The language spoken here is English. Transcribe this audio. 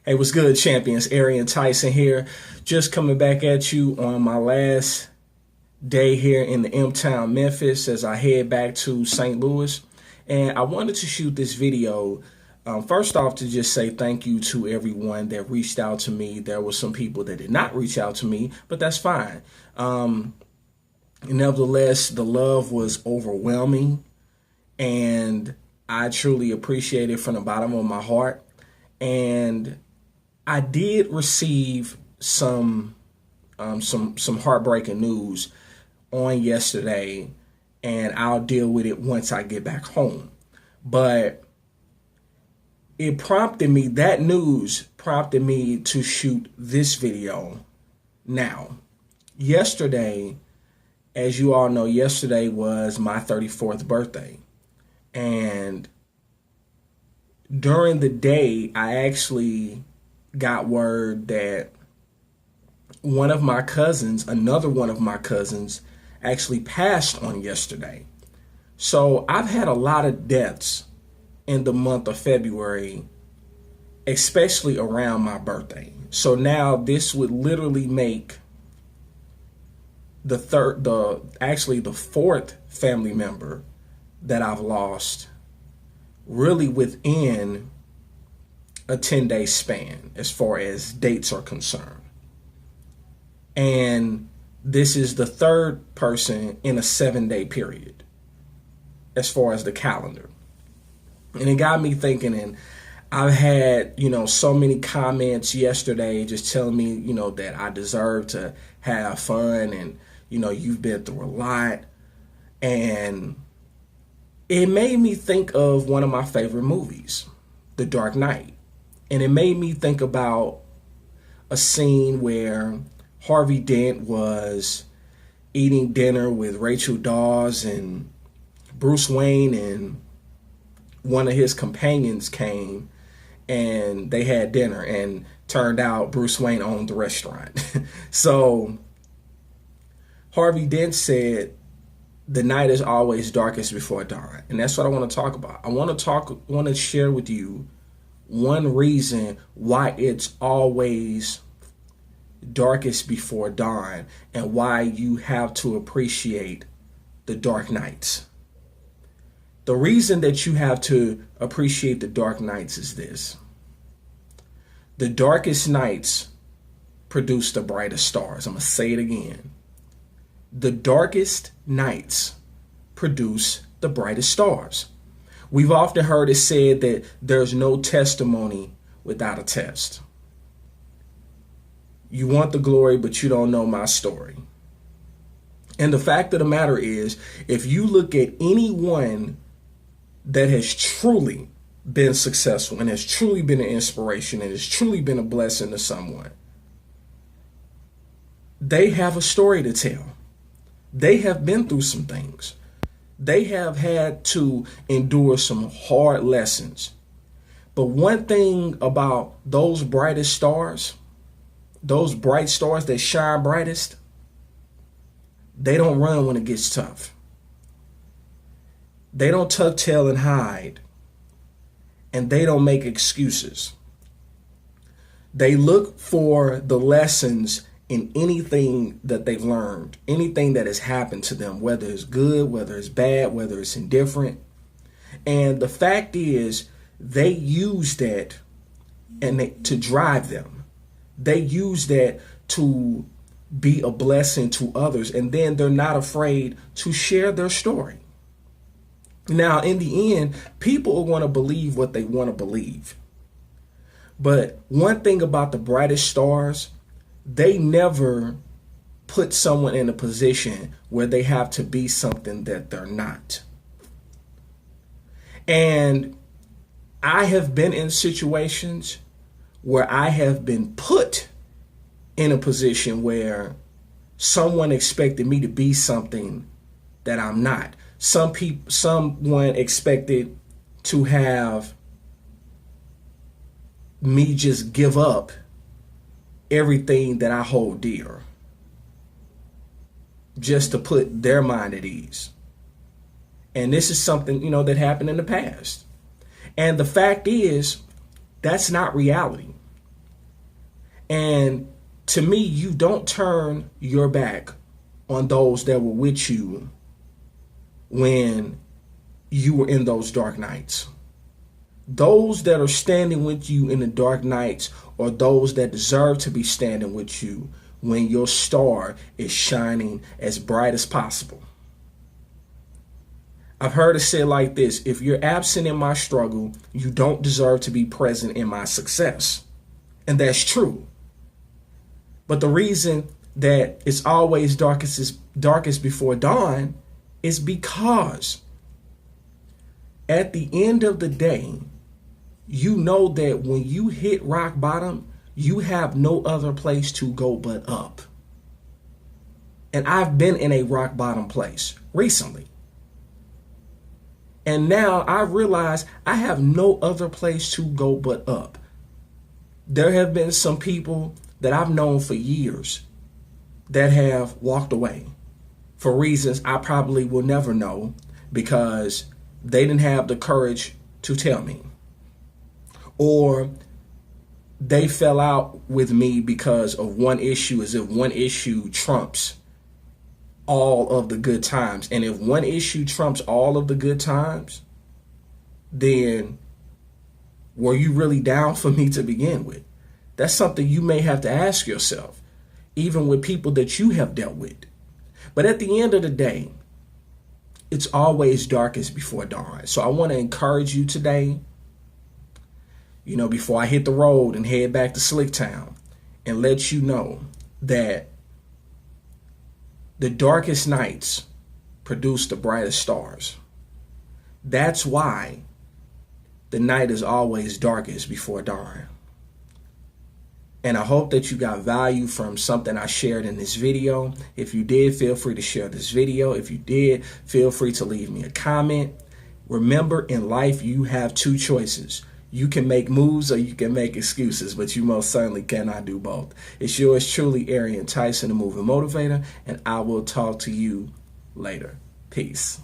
Hey, what's good, champions? Arian, Tyson here. Just coming back at you on my last day here in the M-Town, Memphis, as I head back to St. Louis. And I wanted to shoot this video, first off, to just say thank you to everyone that reached out to me. There were some people that did not reach out to me, but that's fine. Nevertheless, the love was overwhelming, and I truly appreciate it from the bottom of my heart. And I did receive some heartbreaking news on yesterday, and I'll deal with it once I get back home. But that news prompted me to shoot this video now. Yesterday, as you all know, yesterday was my 34th birthday. And during the day, I actually got word that another one of my cousins, actually passed on yesterday. So I've had a lot of deaths in the month of February, especially around my birthday. So now this would literally make the fourth family member that I've lost really within a 10-day span as far as dates are concerned. And this is the third person in a 7-day period as far as the calendar. And it got me thinking, and I've had, so many comments yesterday just telling me, that I deserve to have fun, and, you've been through a lot. And it made me think of one of my favorite movies, The Dark Knight. And it made me think about a scene where Harvey Dent was eating dinner with Rachel Dawes, and Bruce Wayne and one of his companions came and they had dinner, and turned out Bruce Wayne owned the restaurant. So Harvey Dent said, "The night is always darkest before dawn." And that's what I want to talk about. I want to share with you one reason why it's always darkest before dawn, and why you have to appreciate the dark nights. The reason that you have to appreciate the dark nights is this: the darkest nights produce the brightest stars. I'm going to say it again. The darkest nights produce the brightest stars. We've often heard it said that there's no testimony without a test. You want the glory, but you don't know my story. And the fact of the matter is, if you look at anyone that has truly been successful and has truly been an inspiration and has truly been a blessing to someone, they have a story to tell. They have been through some things. They have had to endure some hard lessons. But one thing about those brightest stars, those bright stars that shine brightest, they don't run when it gets tough. They don't tuck tail and hide. And they don't make excuses. They look for the lessons in anything that they've learned, anything that has happened to them, whether it's good, whether it's bad, whether it's indifferent. And the fact is, they use that to drive them. They use that to be a blessing to others, and then they're not afraid to share their story. Now, in the end, people are going to believe what they want to believe. But one thing about the brightest stars, they never put someone in a position where they have to be something that they're not. And I have been in situations where I have been put in a position where someone expected me to be something that I'm not. Someone expected to have me just give up everything that I hold dear, just to put their mind at ease. And this is something, that happened in the past. And the fact is, that's not reality. And to me, you don't turn your back on those that were with you when you were in those dark nights. Those that are standing with you in the dark nights are those that deserve to be standing with you when your star is shining as bright as possible. I've heard it said like this: if you're absent in my struggle, you don't deserve to be present in my success. And that's true. But the reason that it's always darkest before dawn is because at the end of the day, you know that when you hit rock bottom, you have no other place to go but up. And I've been in a rock bottom place recently. And now I realize I have no other place to go but up. There have been some people that I've known for years that have walked away for reasons I probably will never know, because they didn't have the courage to tell me. Or they fell out with me because of one issue, as if one issue trumps all of the good times. And if one issue trumps all of the good times, then were you really down for me to begin with? That's something you may have to ask yourself, even with people that you have dealt with. But at the end of the day, it's always darkest before dawn. So I want to encourage you today, before I hit the road and head back to Slicktown, and let you know that the darkest nights produce the brightest stars. That's why the night is always darkest before dawn. And I hope that you got value from something I shared in this video. If you did, feel free to share this video. If you did, feel free to leave me a comment. Remember, in life, you have two choices. You can make moves or you can make excuses, but you most certainly cannot do both. It's yours truly, Arian, Tyson, the Moving Motivator, and I will talk to you later. Peace.